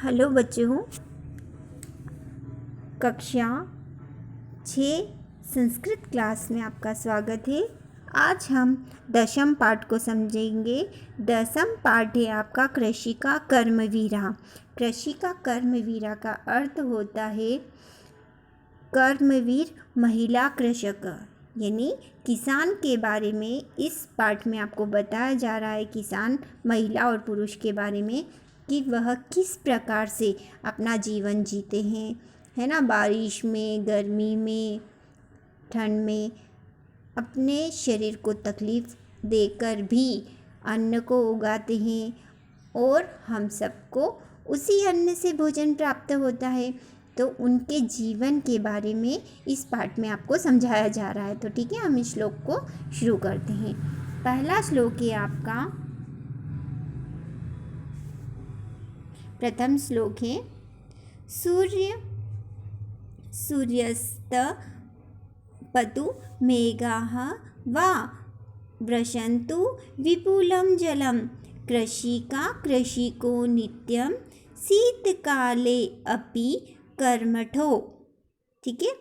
Hello बच्चों, कक्षा 6 Sanskrit class में आपका स्वागत है। आज हम दशम पाठ को समझेंगे। दशम पाठ है आपका कृषि का कर्मवीरा। कृषि का कर्मवीरा का अर्थ होता है कर्मवीर महिला कृषक, यानी किसान के बारे में इस पाठ में आपको बताया जा रहा है। किसान महिला और पुरुष के बारे में कि वह किस प्रकार से अपना जीवन जीते हैं, है ना। बारिश में, गर्मी में, ठंड में अपने शरीर को तकलीफ़ देकर भी अन्न को उगाते हैं और हम सबको उसी अन्न से भोजन प्राप्त होता है। तो उनके जीवन के बारे में इस पाठ में आपको समझाया जा रहा है। तो ठीक है, हम इस श्लोक को शुरू करते हैं। पहला श्लोक है आपका, प्रथम श्लोक है सूर्यस्त पतु मेघाः वा वृषन्तु विपुलं जलं कृषिका कृषिको नित्यं शीतकाले अपि कर्मठो। ठीक है,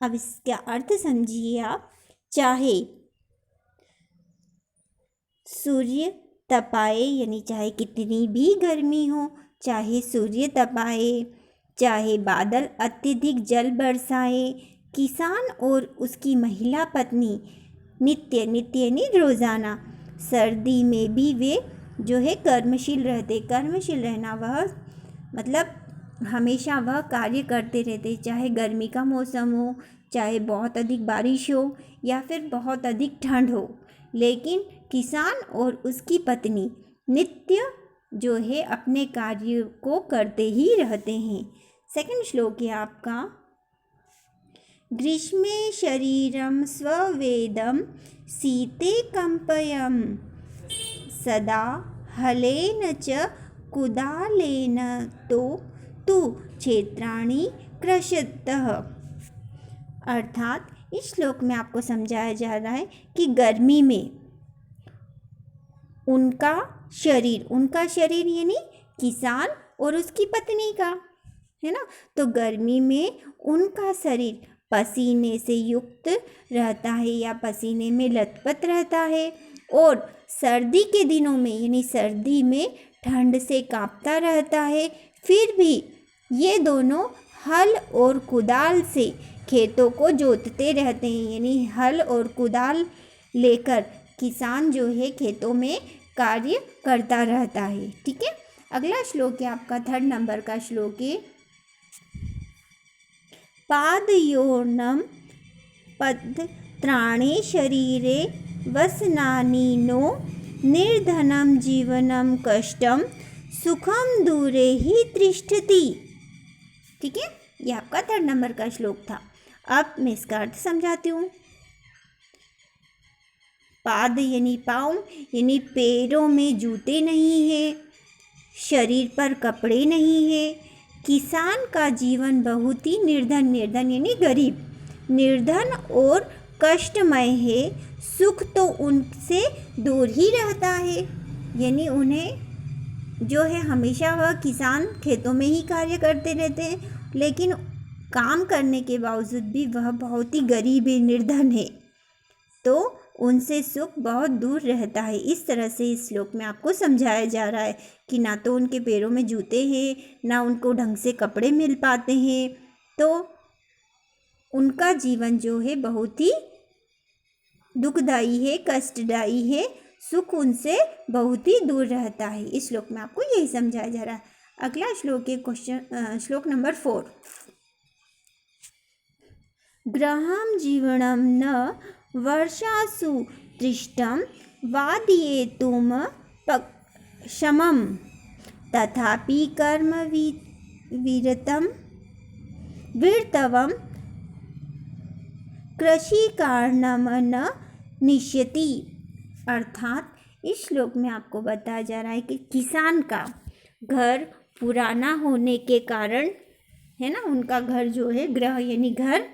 अब इसका अर्थ समझिए आप। चाहे सूर्य तपाए, यानी चाहे कितनी भी गर्मी हो, चाहे सूर्य तपाए, चाहे बादल अत्यधिक जल बरसाए, किसान और उसकी महिला पत्नी नित्य यानी रोज़ाना सर्दी में भी वे जो है कर्मशील रहते। कर्मशील रहना वह मतलब हमेशा वह कार्य करते रहते, चाहे गर्मी का मौसम हो, चाहे बहुत अधिक बारिश हो या फिर बहुत अधिक ठंड हो, लेकिन किसान और उसकी पत्नी नित्य जो है अपने कार्य को करते ही रहते हैं। सेकंड श्लोक है आपका, ग्रीष्मे शरीरं स्ववेदं शीते कंपयं सदा हलेन च कुदालेन तु क्षेत्राणि कृषतः। अर्थात इस श्लोक में आपको समझाया जा रहा है कि गर्मी में उनका शरीर यानी किसान और उसकी पत्नी का, है ना। तो गर्मी में उनका शरीर पसीने से युक्त रहता है या पसीने में लथपथ रहता है, और सर्दी के दिनों में यानी सर्दी में ठंड से कांपता रहता है। फिर भी ये दोनों हल और कुदाल से खेतों को जोतते रहते हैं, यानी हल और कुदाल लेकर किसान जो है खेतों में कार्य करता रहता है। ठीक है, अगला श्लोक है आपका, थर्ड नंबर का श्लोक है, पादयोर्नं पदत्राणे शरीरे वसनानि नो निर्धनं जीवनं कष्टं सुखम दूरे ही तिष्ठति। ठीक है, यह आपका थर्ड नंबर का श्लोक था। अब मैं इसका अर्थ समझाती हूँ। पाद यानी पाँव, यानी पैरों में जूते नहीं है, शरीर पर कपड़े नहीं है। किसान का जीवन बहुत ही निर्धन यानी गरीब, निर्धन और कष्टमय है। सुख तो उनसे दूर ही रहता है, यानी उन्हें जो है हमेशा वह किसान खेतों में ही कार्य करते रहते हैं, लेकिन काम करने के बावजूद भी वह बहुत ही गरीब है, निर्धन है, तो उनसे सुख बहुत दूर रहता है। इस तरह से इस श्लोक में आपको समझाया जा रहा है कि ना तो उनके पैरों में जूते हैं, ना उनको ढंग से कपड़े मिल पाते हैं, तो उनका जीवन जो है बहुत ही दुखदायी है, कष्टदायी है, सुख उनसे बहुत ही दूर रहता है। इस श्लोक में आपको यही समझाया जा रहा है। अगला श्लोक है श्लोक नंबर 4, ग्रहं जीवनं न वर्षासु दृष्टं वादयेतुम क्षमं तथापि कर्म वीरतवं कृषिकार्णं न निश्यति। अर्थात इस श्लोक में आपको बताया जा रहा है कि किसान का घर पुराना होने के कारण, है ना, उनका घर जो है, ग्रह यानी घर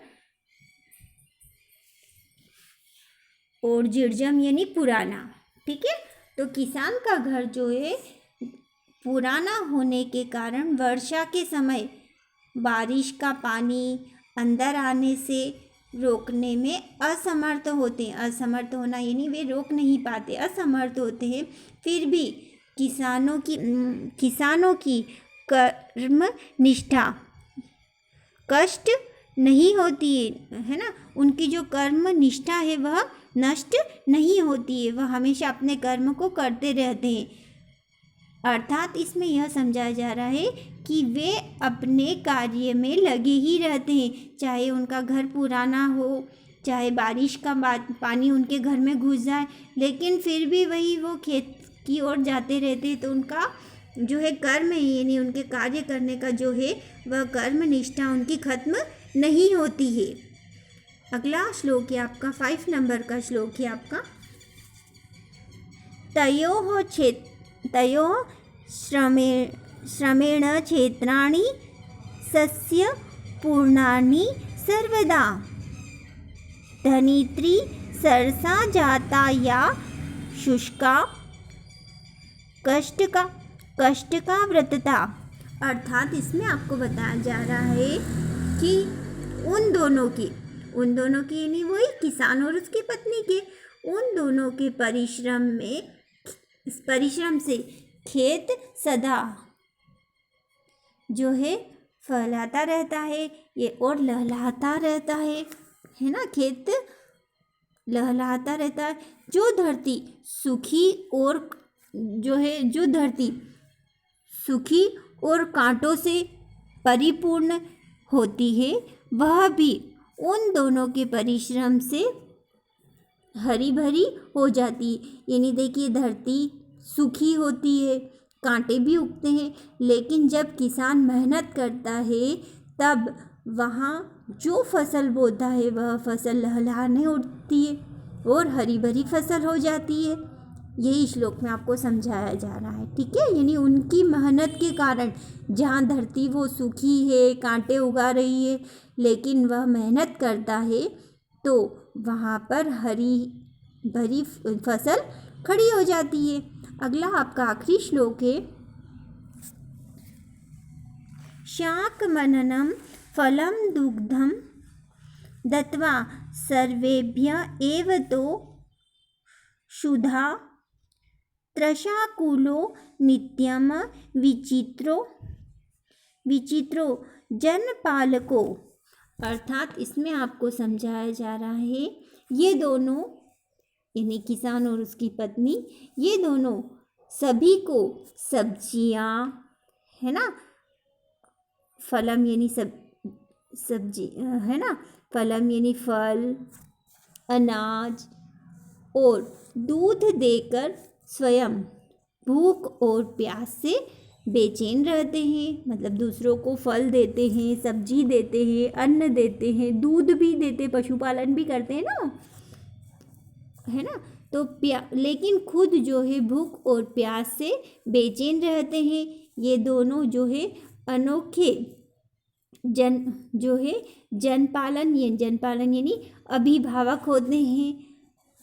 और जीर्जम यानी पुराना। ठीक है, तो किसान का घर जो है पुराना होने के कारण वर्षा के समय बारिश का पानी अंदर आने से रोकने में असमर्थ होते हैं। असमर्थ होना यानी वे रोक नहीं पाते, असमर्थ होते हैं। फिर भी किसानों की कर्म निष्ठा कष्ट नहीं होती है ना। उनकी जो कर्म निष्ठा है वह नष्ट नहीं होती है, वह हमेशा अपने कर्म को करते रहते हैं। अर्थात इसमें यह समझाया जा रहा है कि वे अपने कार्य में लगे ही रहते हैं, चाहे उनका घर पुराना हो, चाहे बारिश का पानी उनके घर में घुस जाए, लेकिन फिर भी वो खेत की ओर जाते रहते हैं। तो उनका जो है कर्म है, यानी उनके कार्य करने का जो है वह कर्म निष्ठा उनकी खत्म नहीं होती है। अगला श्लोक है आपका 5 नंबर का श्लोक है आपका, तयोः श्रमेण क्षेत्राणि सस्य पूर्णानि सर्वदा धनित्री सरसा जाता या शुष्का कष्ट का व्रतता। अर्थात इसमें आपको बताया जा रहा है कि उन दोनों की यानी वही किसान और उसकी पत्नी के, उन दोनों के परिश्रम से खेत सदा जो है फैलाता रहता है ये और लहलहाता रहता है ना। खेत लहलहाता रहता है। जो धरती सूखी और कांटों से परिपूर्ण होती है, वह भी उन दोनों के परिश्रम से हरी भरी हो जाती है। यानी देखिए, धरती सूखी होती है, कांटे भी उगते हैं, लेकिन जब किसान मेहनत करता है तब वहाँ जो फसल बोता है वह फसल लहलहाने उठती है और हरी भरी फसल हो जाती है। यही श्लोक में आपको समझाया जा रहा है, ठीक है। यानी उनकी मेहनत के कारण जहाँ धरती वो सूखी है, कांटे उगा रही है, लेकिन वह मेहनत करता है तो वहाँ पर हरी भरी फसल खड़ी हो जाती है। अगला आपका आखिरी श्लोक है, शाकमननं फलं दुग्धं दत्वा सर्वेभ्य एव तो क्षुधा त्रशाकुलो नित्यम विचित्रो जनपालको। अर्थात इसमें आपको समझाया जा रहा है, ये दोनों यानी किसान और उसकी पत्नी, ये दोनों सभी को सब्जियां है ना, फलम यानी सब्जी है ना, फलम यानी फल, अनाज और दूध देकर स्वयं भूख और प्यास से बेचैन रहते हैं। मतलब दूसरों को फल देते हैं, सब्जी देते हैं, अन्न देते हैं, दूध भी देते, पशुपालन भी करते हैं ना, है ना। तो लेकिन खुद जो है भूख और प्यास से बेचैन रहते हैं। ये दोनों जो है अनोखे जनपालन यानी अभिभावक होते हैं,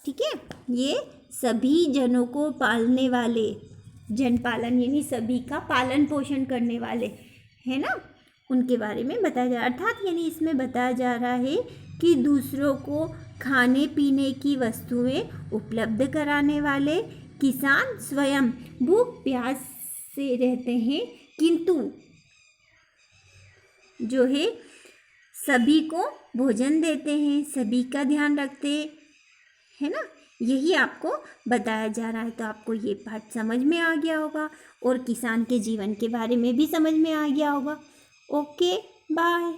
ठीक है। ये सभी जनों को पालने वाले, जनपालन यानी सभी का पालन पोषण करने वाले, है ना, उनके बारे में बताया जा रहा है। अर्थात यानी इसमें बताया जा रहा है कि दूसरों को खाने पीने की वस्तुएं उपलब्ध कराने वाले किसान स्वयं भूख प्यास से रहते हैं, किंतु जो है सभी को भोजन देते हैं, सभी का ध्यान रखते हैं, है ना। यही आपको बताया जा रहा है। तो आपको ये पाठ समझ में आ गया होगा और किसान के जीवन के बारे में भी समझ में आ गया होगा। Okay, bye.